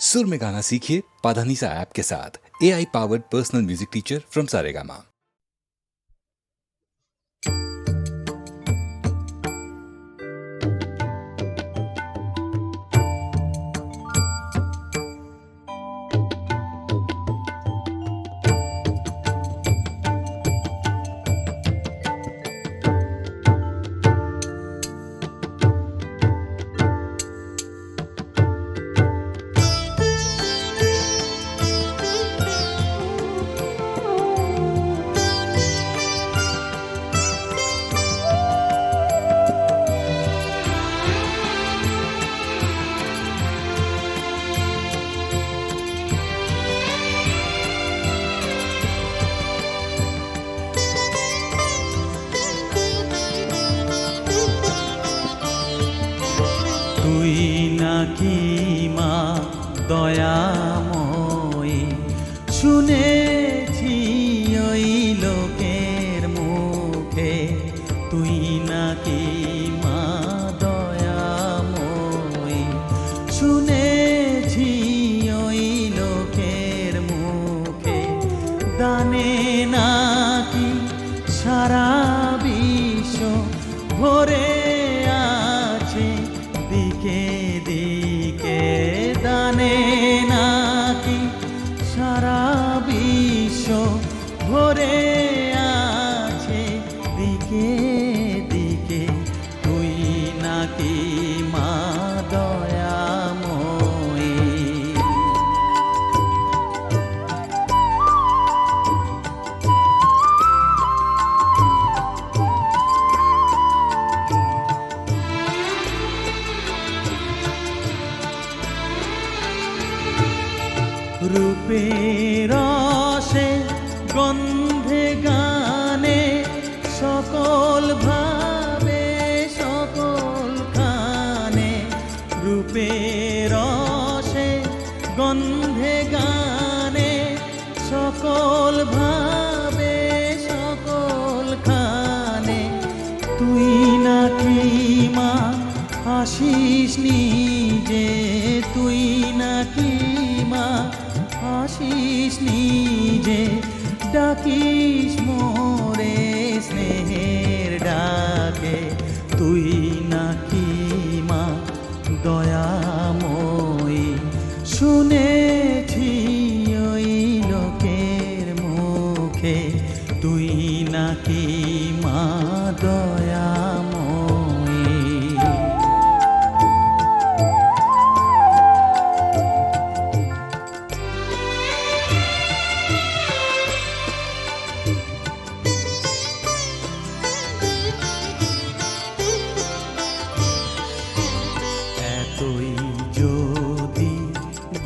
सुर में गाना सीखिए पाधानीसा ऐप के साथ। AI powered personal music teacher from Saregama. তুই নাকি মা দয়াময়ী, শুনেছি ওই লোকের মুখে, তুই নাকি মা দয়াময়ী, শুনেছি ওই লোকের মুখে, দানে নাকি সারা বিশ্ব ভরে আছে দিকে দিকে, দানে নাকি সারা বিশ্ব ভরে আছে দিকে দিকে, তুই নাকি মা দয়াময়ী। রূপের রসে গন্ধে গানে সকল ভাবে সকল খানে, রূপের রসে গন্ধে গানে সকল ভাবে সকল খানে, তুই নাকি মা আসিস নিজে, তুই নাকি মা আসিস নিজে, ডাকিস মোরে স্নেহের ডাকে, তুই নাকি মা দয়াময়ী, শুনেছি ওই লোকের মুখে, তুই নাকি মা দয়াময়ী। এতই যদি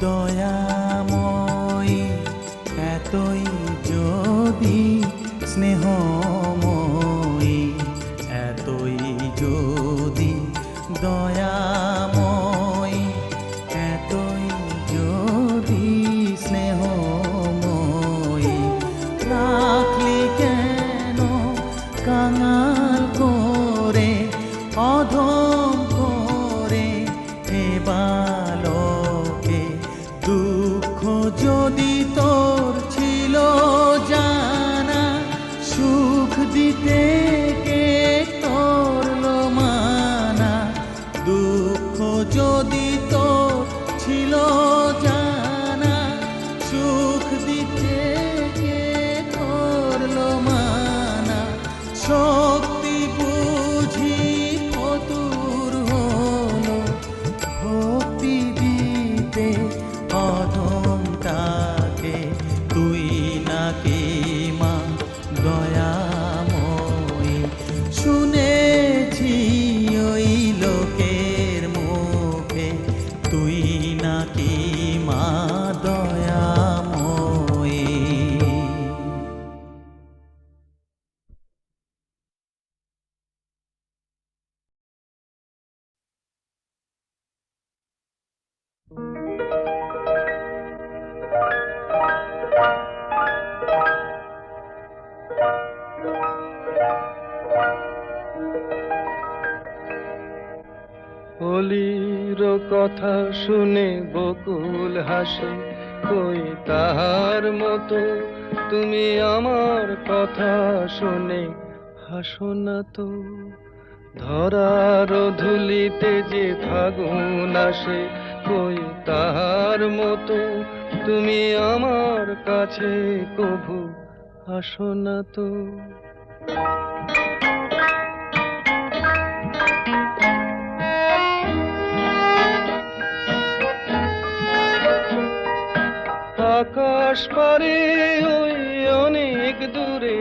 দয়াময়ী, এতই যদি স্নেহময়ী, এতই যদি দয়াময়ী, এতই যদি স্নেহময়ী, রাখলি কেন কাঙাল করে অধম করে এ বালকে, দুঃখ যদি তোর ছিল জানা, সুখ দিতে কে করলো মানা, দুঃখ যদি তোর ছিল জানা, সুখ দিতে কে করলো মানা, শক্তি বুঝি ফতুর হলো ভক্তি দিতে অধমটাকে, তুই নাকি মা দয়াময়ী, শুনেছি ওই লোকের মুখে, তুই নাকি মা দয়াময়ী। অলির কথা শুনে বকুল হাসে, কই তাহার মতো তুমি আমার কথা শুনে হাসো না তো। ধরার ধুলিতে যে ফাগুন আসে, কই তাহার মতো তুমি আমার কাছে কভু আসো না তো। আকাশ পারে ওই অনেক দূরে,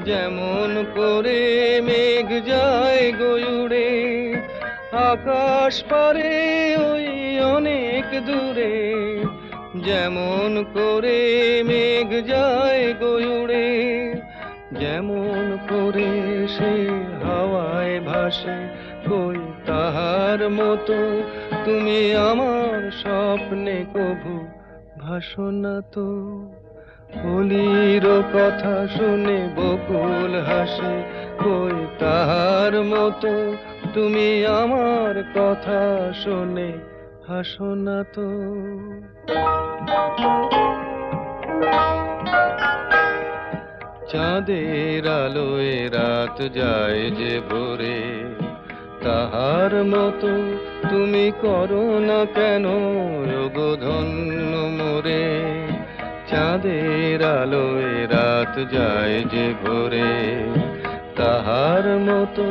যেমন করে মেঘ যায় গয়ুড়ে। আকাশ পারে ওই অনেক দূরে, যেমন করে মেঘ যায় গয়ুড়ে। যেমন করে সে হাওয়ায় ভাসে, কই তাহার মতো তুমি আমার স্বপ্নে কভু ভাসো না তো। হোলির কথা শুনে বকুল হাসে, কই তাহার মতো তুমি আমার কথা শুনে হাসো না তো। চাঁদের আলোয় রাত যায় যে ভোরে, তাহার মতো তুমি করো না কেন ওগো ধন্য মোরে। চাঁদের আলোয় রাত যায় যে ভোরে, তাহার মতো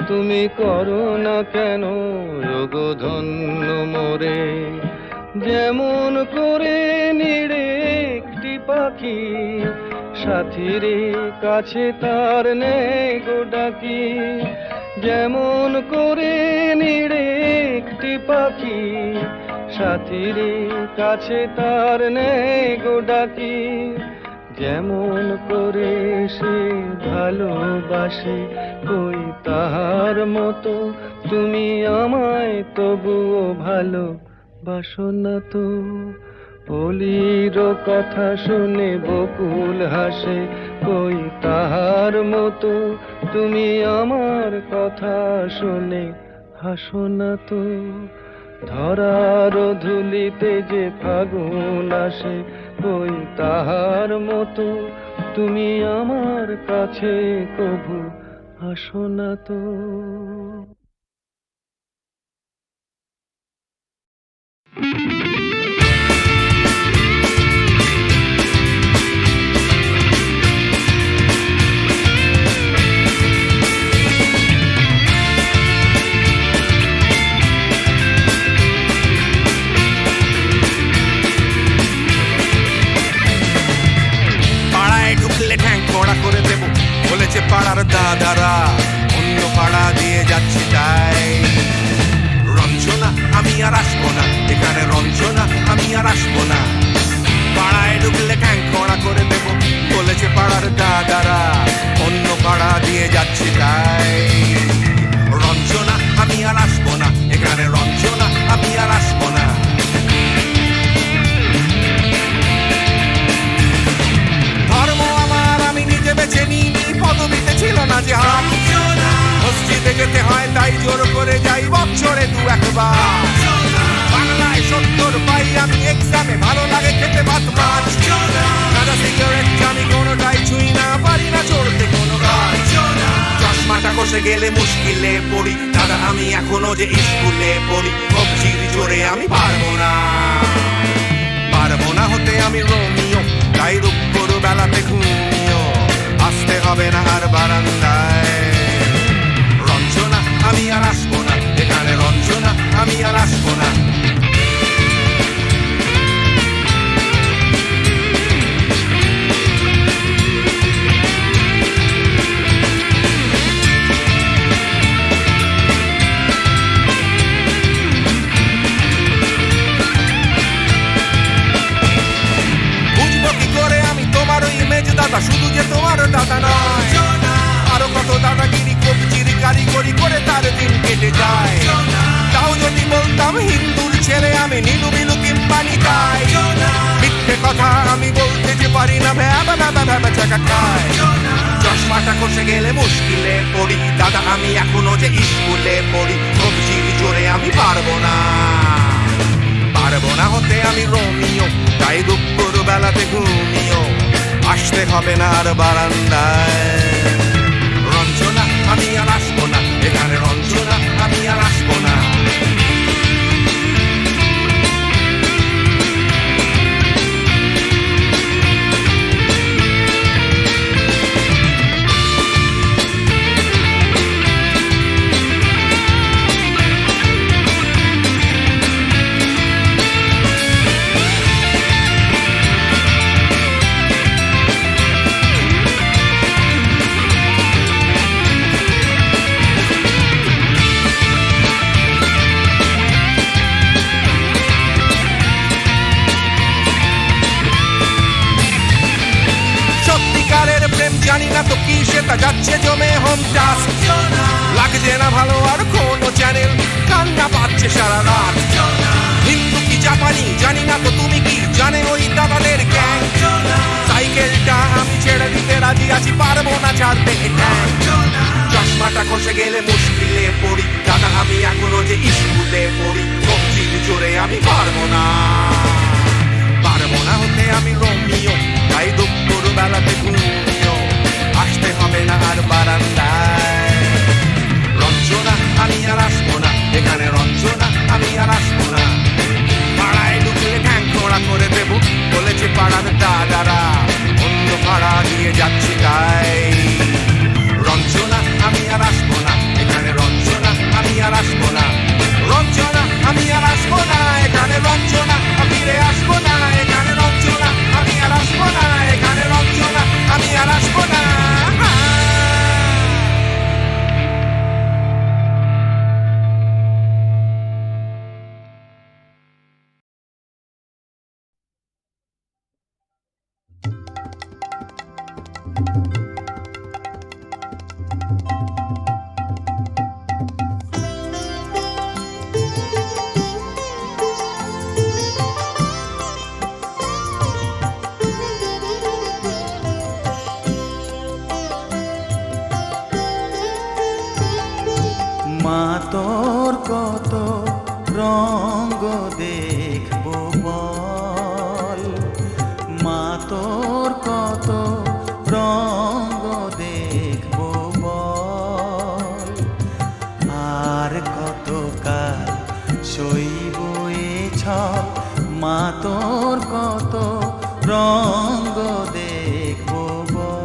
তুমি করো না কেন ওগো ধন্য মোরে। যেমন করে নিড়ে একটি পাখি, সাথীর কাছে তার নেই গো ডাকি। যেমন করে নিড়ে একটি পাখি, সাথীর কাছে তার নেই গো ডাকি। যেমন করে সে ভালোবাসে, কই তাহার মতো তুমি আমায় তবুও ভালোবাসো না তো। হোলির কথা শুনে বকুল হাসে, কই তাহার মতো তুমি আমার কথা শুনে হাসো না তো। ধরার ধুলিতে যে ফাগুন আসে, কই তাহার মতো তুমি আমার কাছে কভু হাসো না তো। করে দেব বলেছে পাড়ার দাদারা, অন্য পাড়া দিয়ে যাচ্ছি তাই। রঞ্জনা আমি আর আসবো না, এখানে রঞ্জনা আমি আর আসবো না। পাড়ায় ঢুকলে ঠ্যাং কড়া করে দেব বলেছে পাড়ার দাদারা, অন্য পাড়া দিয়ে যাচ্ছি তাই। রঞ্জনা আমি আর আসবো না, এখানে রঞ্জনা আমি আর আসবো না। ধর্ম আমার আমি নিজে বেছে নিইনি, পদবিতে ছিল না যে হাত। মসজিদে যেতে হয় তাই জোর করে যাই বছরে দু একবার। বাংলায় 70 পাই আমি এক্সামে, ভালো লাগে খেতে ভাত মাছ। সাদা সিগারেট আমি কোনোটাই ছুঁই না, পারি না চড়তে কোনো গাছ। চশমাটা কষে গেলে মুশকিলে পড়ি, দাদা আমি এখনো যে স্কুলে পড়ি। কবজির জোরে আমি পারবো না, পারবো না হতে আমি রোমিও। তাই রূপপুর বেলাতে ঘুমিও, আসতে হবে না আর বারান্দায়। রঞ্জনা আমি আর আসবো না, এখানে রঞ্জনা আমি আর আসবো না। দাদা শুধু যে তোমার দাদা নয়, আরো কত দাদাগিরি কবজির কারিগরি করে তার দিন কেটে যায়। তাও যদি বলতাম হিন্দুর ছেলে আমি, নীলু বিলু কিংবা নিতাই। মিথ্যে কথা আমি বলতে যে পারি না, ভ্যাবা ভ্যাবা ভ্যাবা চাকা খায়। চশমাটা কষে গেলে মুশকিলে পড়ি, দাদা আমি এখনো যে স্কুলে পড়ি। কবজির জোরে আমি পারবো না, পারবো না হতে আমি রোমিও, তাই দুপুর বেলাতে ঘুমিও আসতে হবে না আর বারান্দায়। রঞ্জনা আমি আর আসবো না এখানে, রঞ্জনা আমি আর আসবো না। সত্যিকারের প্রেম জানি না তো কি, সেটা যাচ্ছে জমে হোম টাস্ক। লাগছে না ভালো আর কোনো চ্যানেল, কান্না পাচ্ছে সারা রাত। হিন্দু কি জাপানি জানি না তো, তুমি কি জানে ওই দাদাদের গ্যাং? সাইকেলটা আমি ছেড়ে দিতে রাজি আছি, পারবো না ছাড়তে গ্যাং। চশমাটা খসে গেলে মুশকিলে পড়ি, দাদা আমি এখনো যে স্কুলে পড়ি। কবজির জোরে আমি পারবো না, পারবো না হতে আমি রোমিও, তাই দুপুর বেলাতে ঘুমিও আসতে হবে না আর বারান্দায়। রঞ্জনা আমি আর আসবো না এখানে, রঞ্জনা আমি আর আসবো না। পাড়ায় ঢুকলে ঠ্যাং খোঁড়া করে দেবো বলেছে পাড়ার দাদারা, অন্য পাড়া দিয়ে যাচ্ছি তাই। রঞ্জনা আমি আর আসবো না এখানে, রঞ্জনা আমি আর আসবো না। রঞ্জনা আমি আর আসবো না এখানে, রঞ্জনা ফিরে আসবো না এখানে। রঞ্জনা আমি আর আসবো না এখানে, রঞ্জনা আমি আর আসবো না। মা তোর কত রঙ্গ দেখবো বল, মা তোর কত রঙ্গ দেখবো বল। আর কত কাল সইব এ ছল, মা তোর কত রঙ্গ দেখবো বল।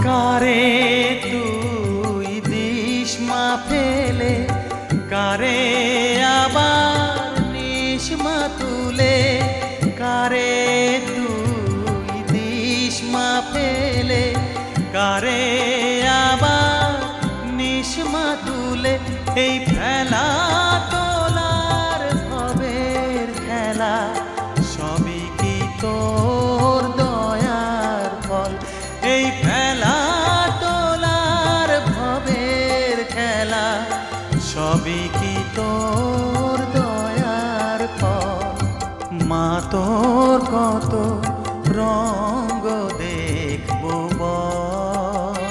কারে তুই দিস মা ফেলে, কারে আবার নিস মা তুলে। কারে তুই দিস মা ফেলে, কারে আবার নিস মা তুলে। এই ফেলা তোলার ভবের খেলা, সবই কি তোর দয়ার ফল। এই ফেলা তোলার ভবের খেলা, সবই কি তোর দয়ার ফল। মা তোর কত রঙ্গ দেখবো বল।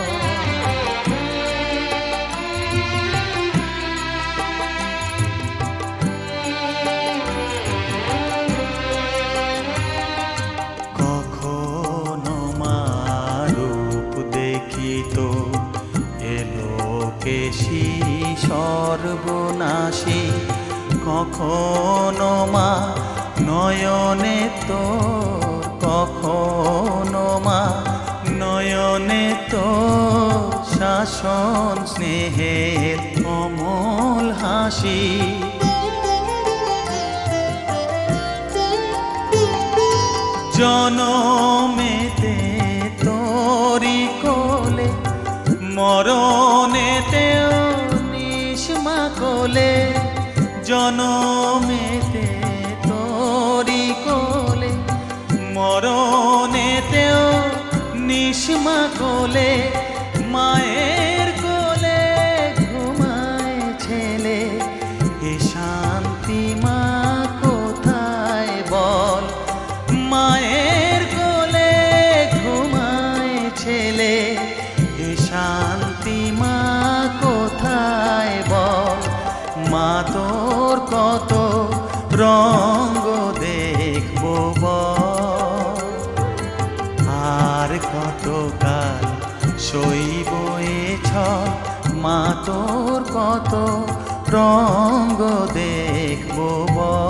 কখনো মা রূপ দেখিত এলো কেশি সর্বনাশী, কখনো মা নয়নে তোর, কখনো মা নয়নে তোর শাসন স্নেহের অমল হাসি। জনমেতে তোরি কোলে, মরণেতেও নিস মা কোলে। জনমেতে তোরি কোলে, মরণেতেও নিস মা কোলে। মায়ের কোলে ঘুমায় ছেলে, এ শান্তি মা কোথায় বল। কতকাল সইব এ ছল, মা তোর কত রঙ্গ দেখব বল।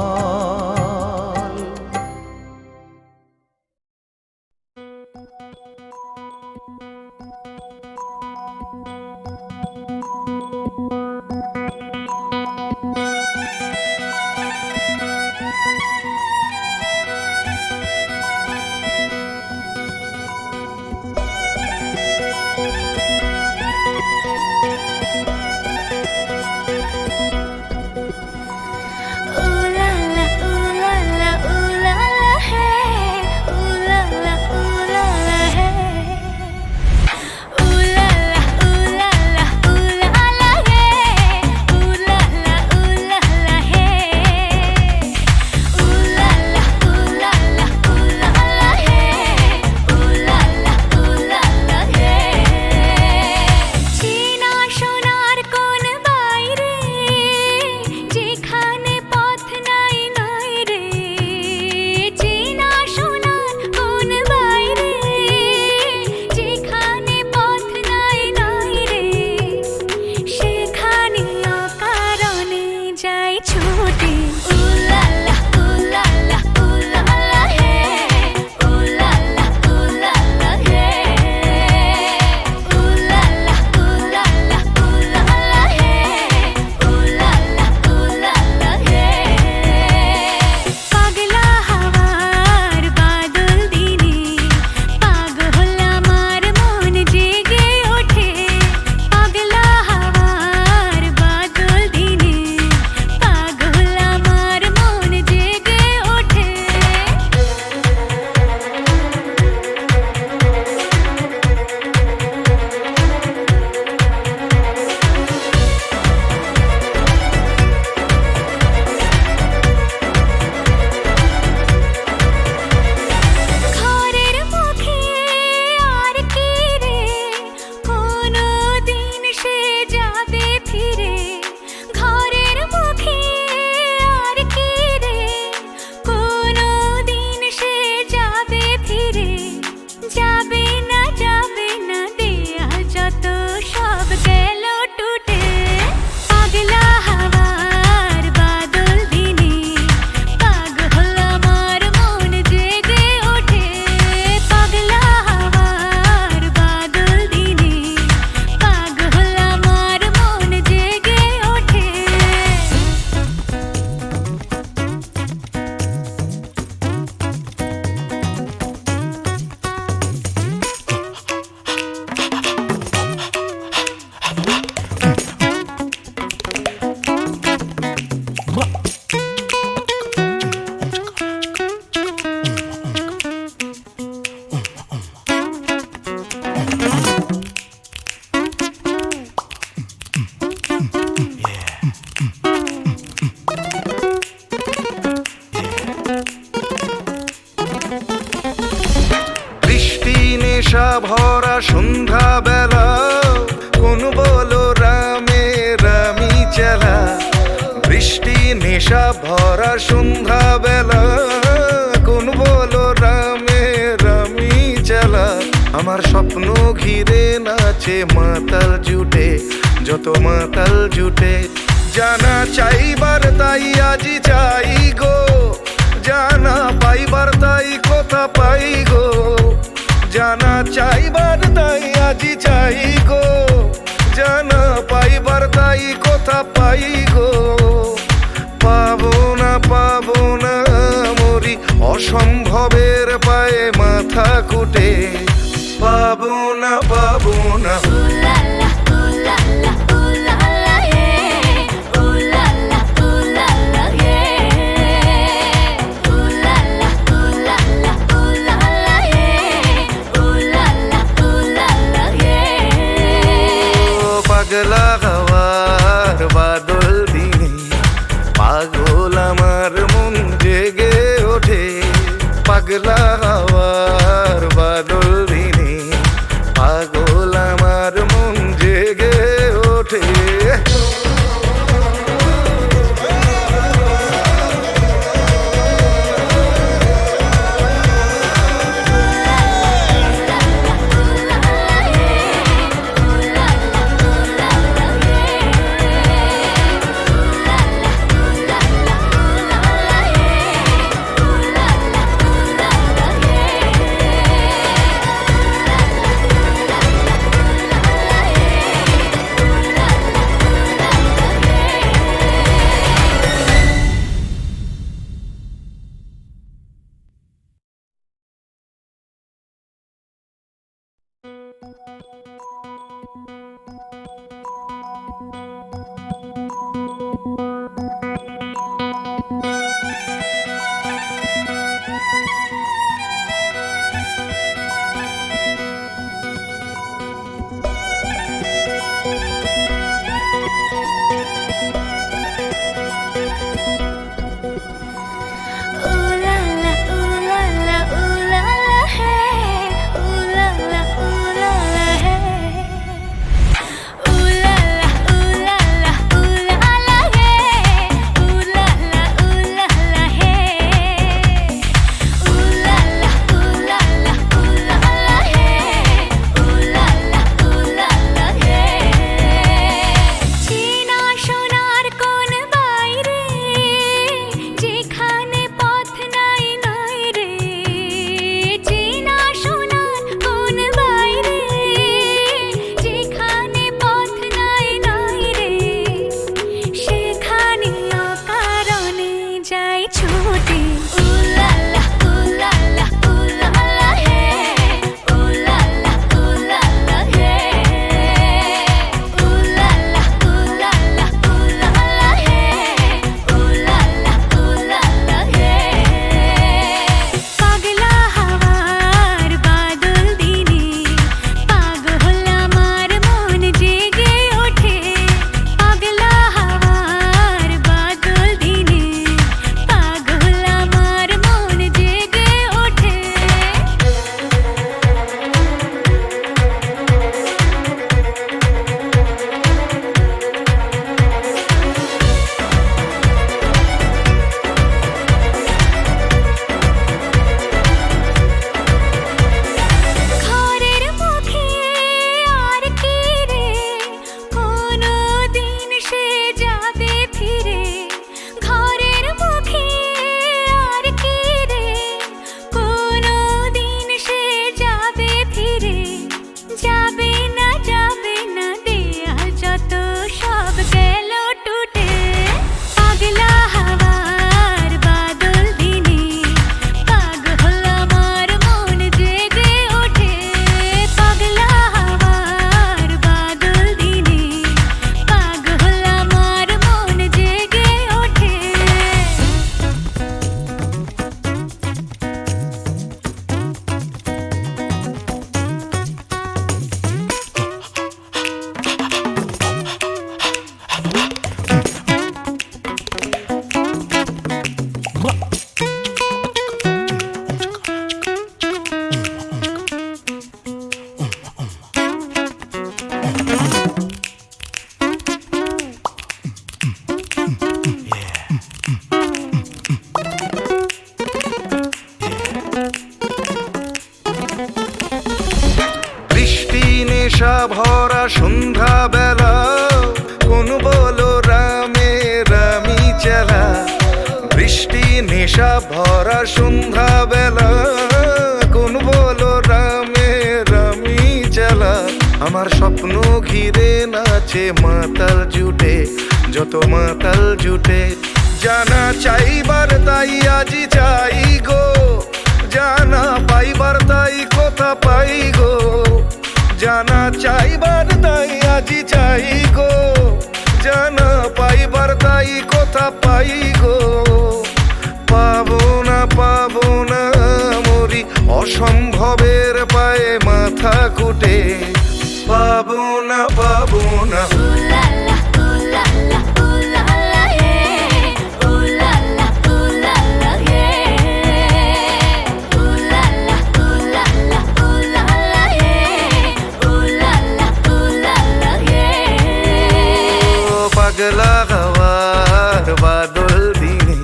নেশা ভরা সন্ধ্যা বেলা, কোন বলো রামে রামি চেলা। বৃষ্টি নেশা ভরা সন্ধ্যা বেলা, কোন বলো রামে রামি চেলা। আমার স্বপ্ন ঘিরে নাচে মাতাল জুটে, যত মাতাল জুটে। জানা চাইবার তাই আজি চাই গো, জানা পাইবার তাই কথা পাই গো। জানা চাইবার তাই আজি চাই গো, জানা পাইবার তাই কথা পাই গো। পাবো না মরি অসম্ভবের পায়ে মাথা কুটে। পাবো না পাগলা হওয়ার বাদল দিনে, পাগল আমার মন জেগে ওঠে। পাগলা হওয়ার বাদল দিনে, পাগল আমার নেশা ভরা সন্ধ্যা বেলা কোন বলো রামে রামি চেলা বৃষ্টি নেশা ভরা সন্ধ্যা বেলা কোন বলো রামে রামি চেলা আমার স্বপ্ন ঘিরে নাচে মাতাল জুটে যত মাতাল জুটে জানা চাইবার তাই আজি চাই গো জানা পাইবার তাই কথা পাই গো জানা চাইবার তাই আজি চাই গো জানা পাইবার তাই কথা পাই গো পাবো না মরি অসম্ভবের পায়ে মাথা কুটে পাবো না পাগলা হাওয়ার বাদল দিনে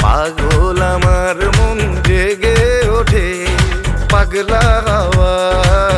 পাগল আমার মন জেগে ওঠে পাগলা হাওয়ার